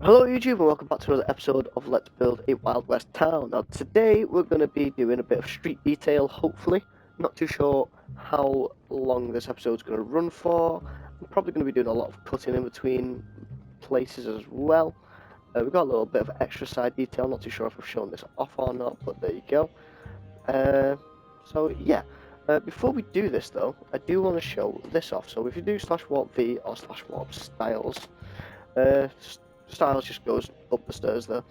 Hello YouTube and welcome back to another episode of Let's Build a Wild West Town. Now today we're going to be doing a bit of street detail, hopefully. Not too sure how long this episode's going to run for. I'm probably going to be doing a lot of cutting in between places as well. We've got a little bit of extra side detail, not too sure if I've shown this off or not, but there you go. So yeah, before we do this though, I do want to show this off. So if you do /warp v or /warp styles, uh, styles just goes up the stairs there.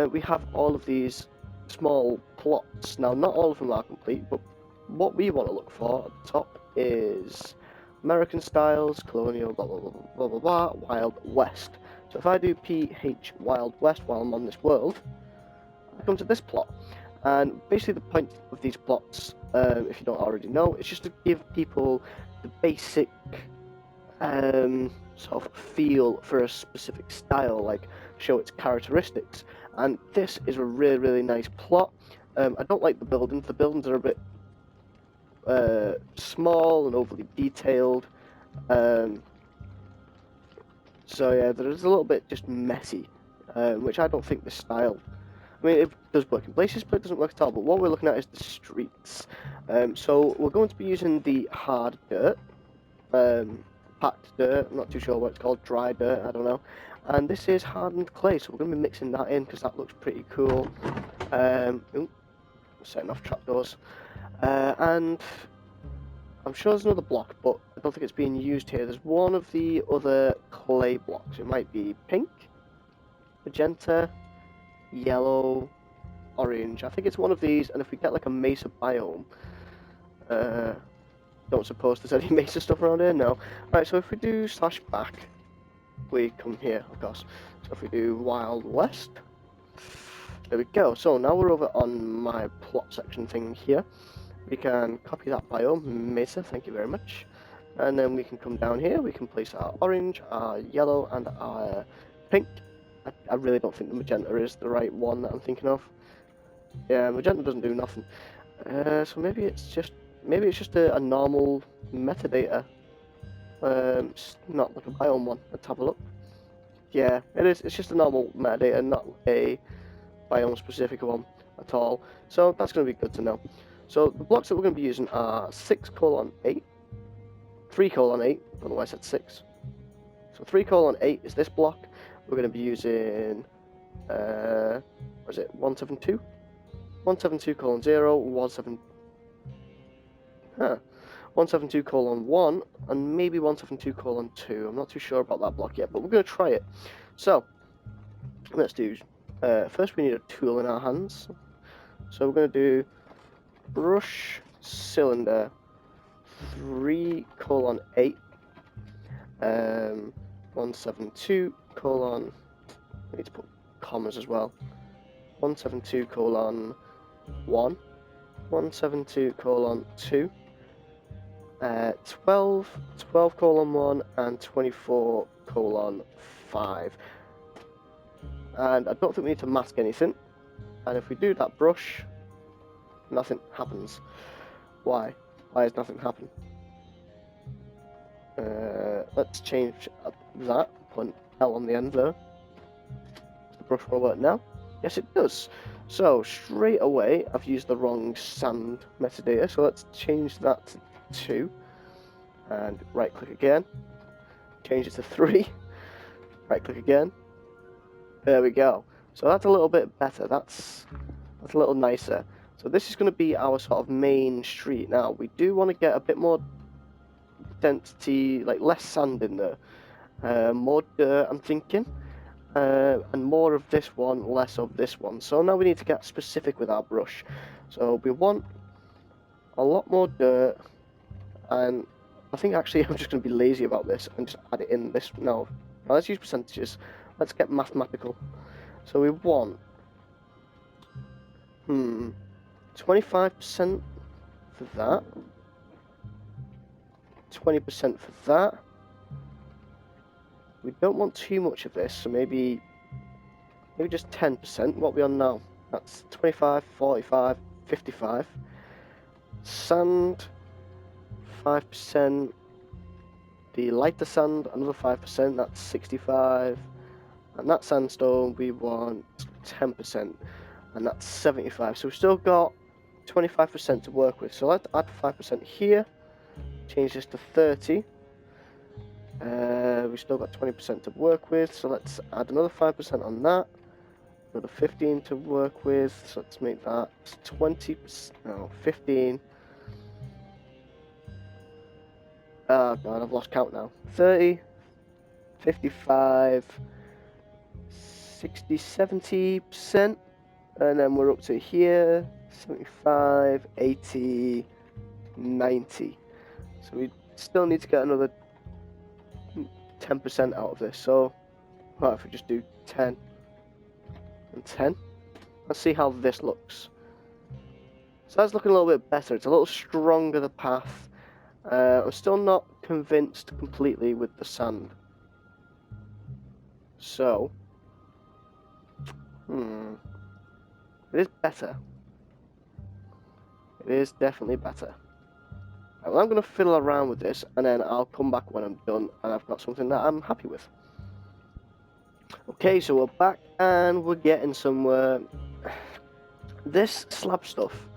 We have all of these small plots. Now, not all of them are complete, but what we want to look for at the top is American styles, colonial, blah blah blah blah blah blah, Wild West. So if I do PH Wild West while I'm on this world, I come to this plot. And basically the point of these plots, if you don't already know, is just to give people the basic sort of feel for a specific style, like show its characteristics. And this is a really nice plot. I don't like the buildings. The buildings are a bit small and overly detailed. So yeah, there's a little bit just messy, which I don't think the style. I mean, it does work in places, but it doesn't work at all. But what we're looking at is the streets. So we're going to be using the hard dirt. Packed dirt, I'm not too sure what it's called, dry dirt, I don't know. And this is hardened clay, so we're going to be mixing that in because that looks pretty cool. Setting off trapdoors. And I'm sure there's another block, but I don't think it's being used here. There's one of the other clay blocks. It might be pink, magenta, yellow, orange. I think it's one of these, and if we get like a mesa biome, don't suppose there's any mesa stuff around here? No. Right, so if we do /back, we come here, of course. So if we do Wild West, there we go. So now we're over on my plot section thing here. We can copy that biome, mesa, thank you very much. And then we can come down here, we can place our orange, our yellow, and our pink. I really don't think the magenta is the right one that I'm thinking of. Yeah, magenta doesn't do nothing. So maybe it's just a normal metadata. It's not like a biome one. Let's have a look. Yeah, it is. It's just a normal metadata, not a biome specific one at all. So that's going to be good to know. So the blocks that we're going to be using are 6:8, 3:8. I don't know why I said 6. So 3:8 is this block. We're going to be using what is it? 172. 172:0, 172:1, and maybe 172:2. I'm not too sure about that block yet, but we're going to try it. So, let's do, first we need a tool in our hands. So we're going to do brush cylinder 3:8, 172 : I need to put commas as well. 172:1, 172:2, 12:1, and 24:5. And I don't think we need to mask anything. And if we do that brush, nothing happens. Why? Why does nothing happen? Let's change that. Put an L on the end there. Does the brush will work now? Yes, it does. So straight away, I've used the wrong sand metadata. So let's change that to 2, and right click again. Change it to 3. Right click again. There we go. So that's a little bit better. That's a little nicer. So this is going to be our sort of main street. Now we do want to get a bit more density, like less sand in there, more dirt, I'm thinking, and more of this one, less of this one. So now we need to get specific with our brush. So we want a lot more dirt, and I think actually I'm just going to be lazy about this and just add it in this. No, now let's use percentages. Let's get mathematical. So we want 25% for that, 20% for that. We don't want too much of this, so maybe just 10%. What are we on now? That's 25, 45, 55. Sand, 5%. The lighter sand, another 5%. That's 65. And that sandstone we want 10%, and that's 75. So we've still got 25% to work with. So let's add 5% here, change this to 30. We've still got 20% to work with, so let's add another 5% on that. Another 15 to work with, so let's make that 20%, no, 15. Oh god, I've lost count now. 30, 55, 60, 70%, and then we're up to here, 75, 80, 90. So we still need to get another 10% out of this, so what if we just do 10 and 10? Let's see how this looks. So that's looking a little bit better. It's a little stronger, the path. I'm still not convinced completely with the sand. So, it is better. It is definitely better. Well, I'm going to fiddle around with this, and then I'll come back when I'm done, and I've got something that I'm happy with. Okay, so we're back, and we're getting somewhere. This slab stuff,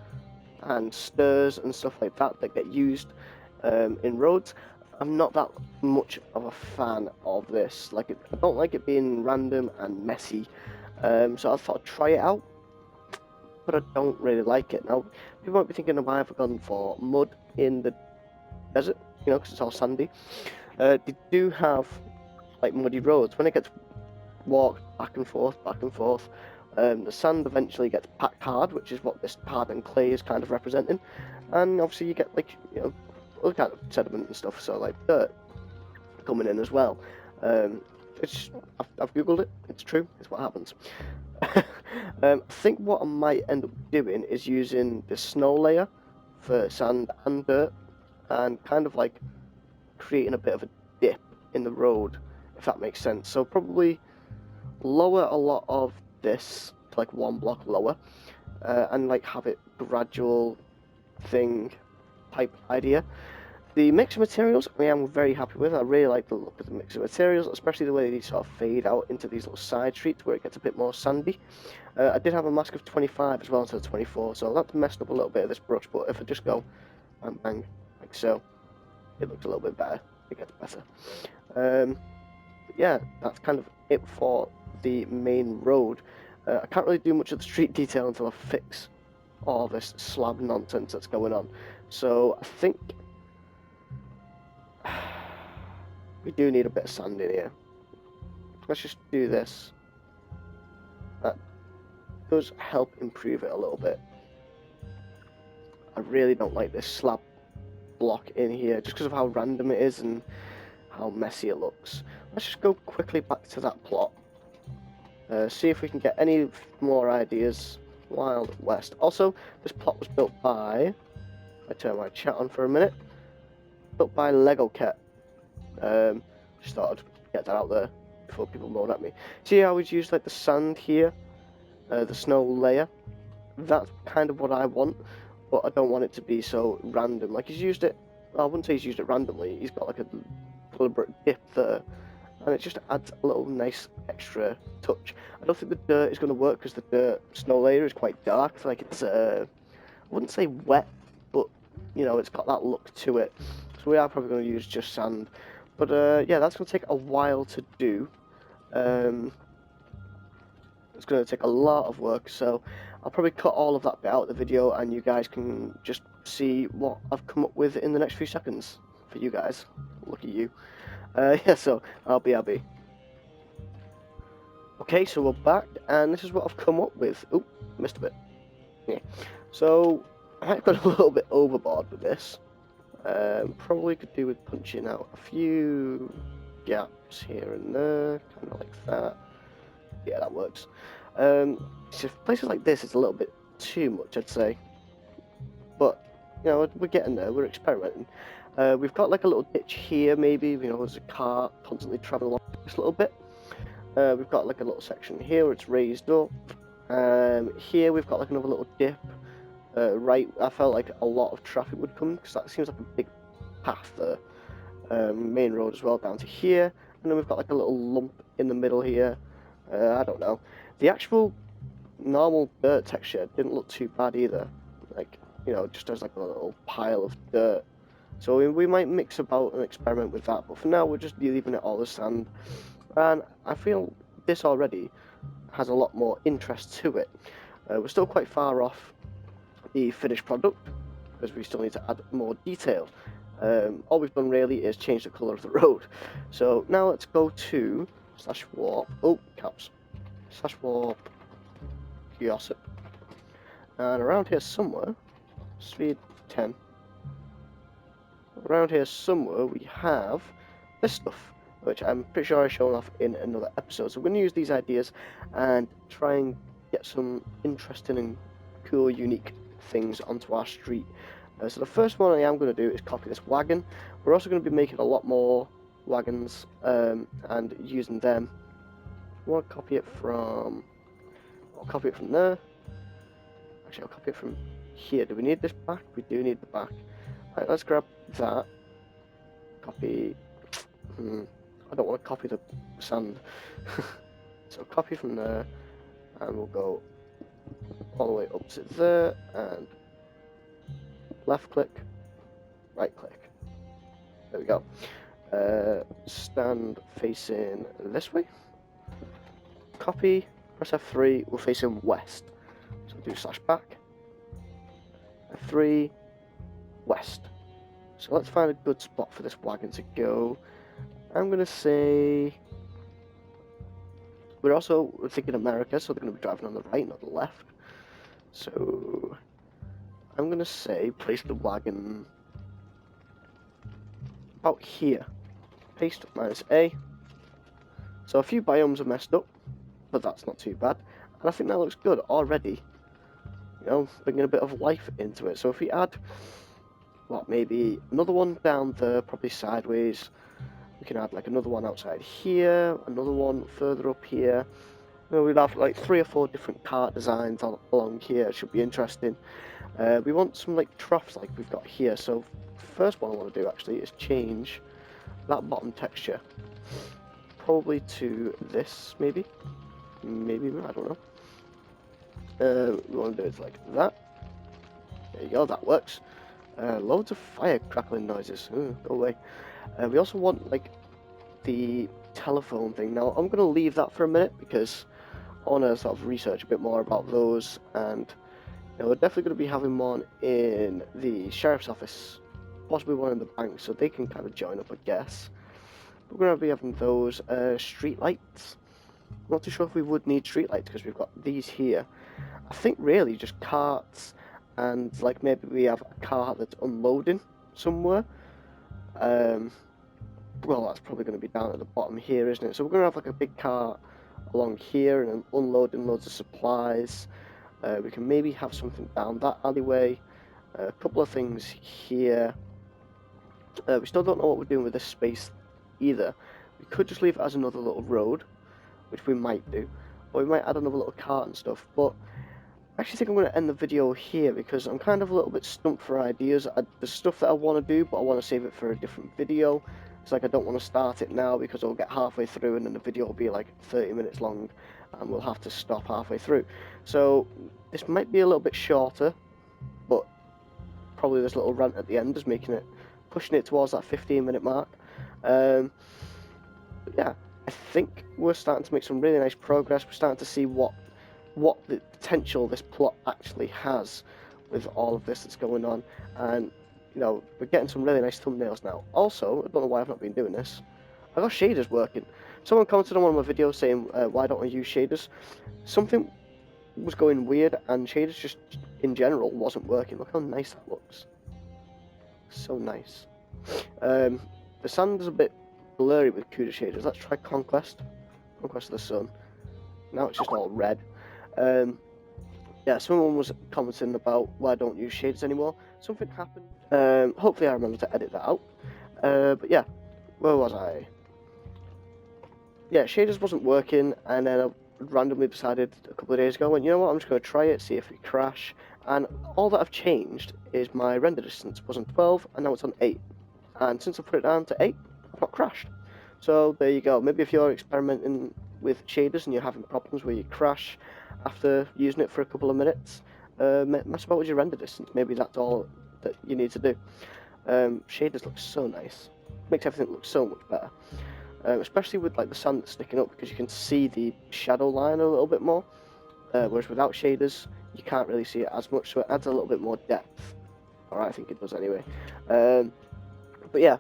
and stairs and stuff like that get used in roads, I'm not that much of a fan of this. Like, I don't like it being random and messy, so I thought I'd try it out, but I don't really like it. Now, people might be thinking, why have I gone for mud in the desert, you know, because it's all sandy. They do have, like, muddy roads. When it gets walked back and forth, the sand eventually gets packed hard, which is what this hardened clay is kind of representing, and obviously you get, like, you know, other kind of sediment and stuff, so like dirt coming in as well. It's I've googled it. It's true. It's what happens. I think what I might end up doing is using the snow layer for sand and dirt, and kind of like creating a bit of a dip in the road, if that makes sense. So probably lower a lot of this to like 1 block lower, and like have it gradual thing type idea. The mix of materials I am very happy with. I really like the look of the mix of materials, especially the way they sort of fade out into these little side streets where it gets a bit more sandy. I did have a mask of 25 as well instead of 24, so that's messed up a little bit of this brush, but if I just go bang bang like so, it looks a little bit better. It gets better. Yeah, that's kind of it for the main road. I can't really do much of the street detail until I fix all this slab nonsense that's going on. So I think we do need a bit of sand in here. Let's just do this. That does help improve it a little bit. I really don't like this slab block in here just because of how random it is and how messy it looks. Let's just go quickly back to that plot. See if we can get any more ideas. Wild West. Also, this plot was built by, I turn my chat on for a minute, built by Lego Cat. Just thought I'd get that out there before people moan at me. See how he's used like the sand here, the snow layer? That's kind of what I want, but I don't want it to be so random. Like, he's used it, well, I wouldn't say he's used it randomly, he's got like a deliberate dip there, and it just adds a little nice extra touch. I don't think the dirt is going to work because the dirt snow layer is quite dark. Like, it's I wouldn't say wet, but you know, it's got that look to it. So we are probably going to use just sand. But yeah, that's going to take a while to do. It's going to take a lot of work, so I'll probably cut all of that bit out of the video, and you guys can just see what I've come up with in the next few seconds for you guys. Look at you. Yeah, so I'll be. Okay, so we're back, and this is what I've come up with. Oop, missed a bit. Yeah. So I've got a little bit overboard with this. Probably could do with punching out a few gaps here and there, kind of like that. Yeah, that works. So places like this, it's a little bit too much, I'd say. But you know, we're getting there. We're experimenting. We've got like a little ditch here, maybe. You know, there's a car constantly traveling along this little bit. We've got like a little section here where it's raised up. Here we've got like another little dip. Right, I felt like a lot of traffic would come because that seems like a big path there. Main road as well down to here, and then we've got like a little lump in the middle here. I don't know. The actual normal dirt texture didn't look too bad either. Like, you know, just as like a little pile of dirt. So we might mix about and experiment with that, but for now we're just leaving it all as sand. And I feel this already has a lot more interest to it. We're still quite far off the finished product because we still need to add more detail. All we've done really is change the colour of the road. So now let's go to /warp, oh caps, /warp Gossip, and around here somewhere, speed 10, around here somewhere we have this stuff, which I'm pretty sure I've shown off in another episode. So we're going to use these ideas and try and get some interesting and cool, unique things onto our street. So the first one I am going to do is copy this wagon. We're also going to be making a lot more wagons and using them. I want to copy it from... I'll copy it from there. Actually, I'll copy it from here. Do we need this back? We do need the back. Right, let's grab that. Copy... I don't want to copy the sand. So copy from there, and we'll go all the way up to there, and left click, right click. There we go. Stand facing this way. Copy, press F3, we're facing west. So do /back, F3, west. So let's find a good spot for this wagon to go. I'm going to say... We're thinking America, so they're going to be driving on the right, not the left. So I'm going to say place the wagon about here. Paste -A. So a few biomes are messed up, but that's not too bad. And I think that looks good already. You know, bringing a bit of life into it. So if we add, what, maybe another one down there, probably sideways. We can add like another one outside here, another one further up here. You know, we'd have like 3 or 4 different cart designs along here. It should be interesting. We want some like troughs like we've got here. So first one I want to do actually is change that bottom texture. Probably to this, maybe, I don't know. We want to do it like that. There you go, that works. Loads of fire crackling noises. Ooh, go away. We also want like the telephone thing. Now I'm going to leave that for a minute because I want to sort of research a bit more about those, and you know, we're definitely going to be having one in the sheriff's office, possibly one in the bank, so they can kind of join up, I guess. We're going to be having those street lights. I'm not too sure if we would need street lights because we've got these here. I think really just carts, and like maybe we have a cart that's unloading somewhere. Well, that's probably going to be down at the bottom here, isn't it? So we're going to have like a big cart along here and unloading loads of supplies. We can maybe have something down that alleyway. A couple of things here. We still don't know what we're doing with this space either. We could just leave it as another little road, which we might do. Or we might add another little cart and stuff. But I actually think I'm going to end the video here because I'm kind of a little bit stumped for ideas. There's stuff that I want to do, but I want to save it for a different video. It's like I don't want to start it now because I'll get halfway through and then the video will be like 30 minutes long and we'll have to stop halfway through. So this might be a little bit shorter, but probably this little rant at the end is pushing it towards that 15-minute mark. But yeah, I think we're starting to make some really nice progress. We're starting to see what the potential this plot actually has with all of this that's going on, and you know, we're getting some really nice thumbnails now. Also, I don't know why I've not been doing this, I got shaders working. Someone commented on one of my videos saying why don't I use shaders. Something was going weird and shaders just in general wasn't working. Look how nice that looks, so nice. The sand is a bit blurry with CUDA shaders. Let's try Conquest of the Sun. Now it's just all red. Yeah, someone was commenting about why I don't use shaders anymore. Something happened. Hopefully I remember to edit that out. But yeah, where was I? Yeah, shaders wasn't working, and then I randomly decided a couple of days ago, you know what, I'm just going to try it, see if we crash. And all that I've changed is my render distance was on 12, and now it's on 8. And since I put it down to 8, I've not crashed. So there you go. Maybe if you're experimenting with shaders and you're having problems where you crash after using it for a couple of minutes, mess about with your render distance. Maybe that's all that you need to do. Shaders look so nice, makes everything look so much better, especially with like the sand that's sticking up, because you can see the shadow line a little bit more, whereas without shaders you can't really see it as much, so it adds a little bit more depth. Alright, I think it does anyway. But yeah,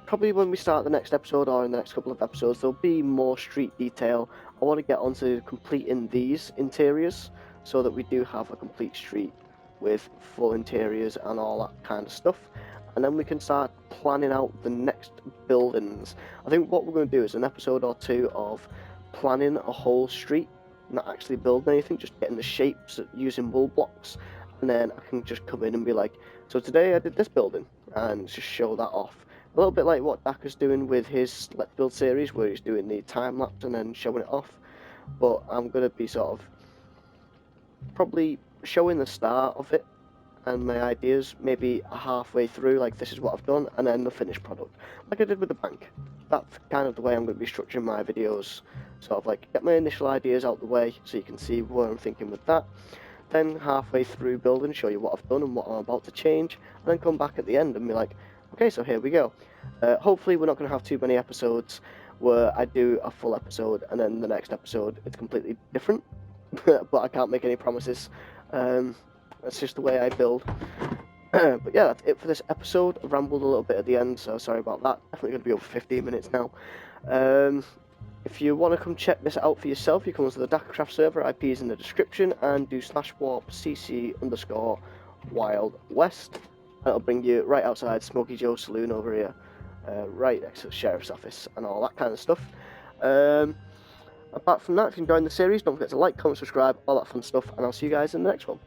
probably when we start the next episode or in the next couple of episodes, there'll be more street detail. I want to get onto completing these interiors so that we do have a complete street with full interiors and all that kind of stuff, and then we can start planning out the next buildings. I think what we're going to do is an episode or two of planning a whole street, not actually building anything, just getting the shapes using wool blocks, and then I can just come in and be like, so today I did this building, and just show that off. A little bit like what Dakr's doing with his Let's Build series, where he's doing the time lapse and then showing it off. But I'm going to be sort of probably showing the start of it and my ideas, maybe halfway through, like this is what I've done, and then the finished product, like I did with the bank. That's kind of the way I'm going to be structuring my videos, sort of like get my initial ideas out the way so you can see where I'm thinking with that, then halfway through building show you what I've done and what I'm about to change, and then come back at the end and be like, okay, so here we go. Hopefully we're not going to have too many episodes where I do a full episode and then the next episode it's completely different, but I can't make any promises. That's just the way I build. But yeah, that's it for this episode. I rambled a little bit at the end, so sorry about that. Definitely going to be over 15 minutes now. If you want to come check this out for yourself, you come to the dakrcraft server, IP is in the description, and do /warp/cc_Wild West. That'll bring you right outside Smoky Joe's Saloon over here, right next to the Sheriff's Office and all that kind of stuff. Apart from that, if you're enjoying the series, don't forget to like, comment, subscribe, all that fun stuff, and I'll see you guys in the next one.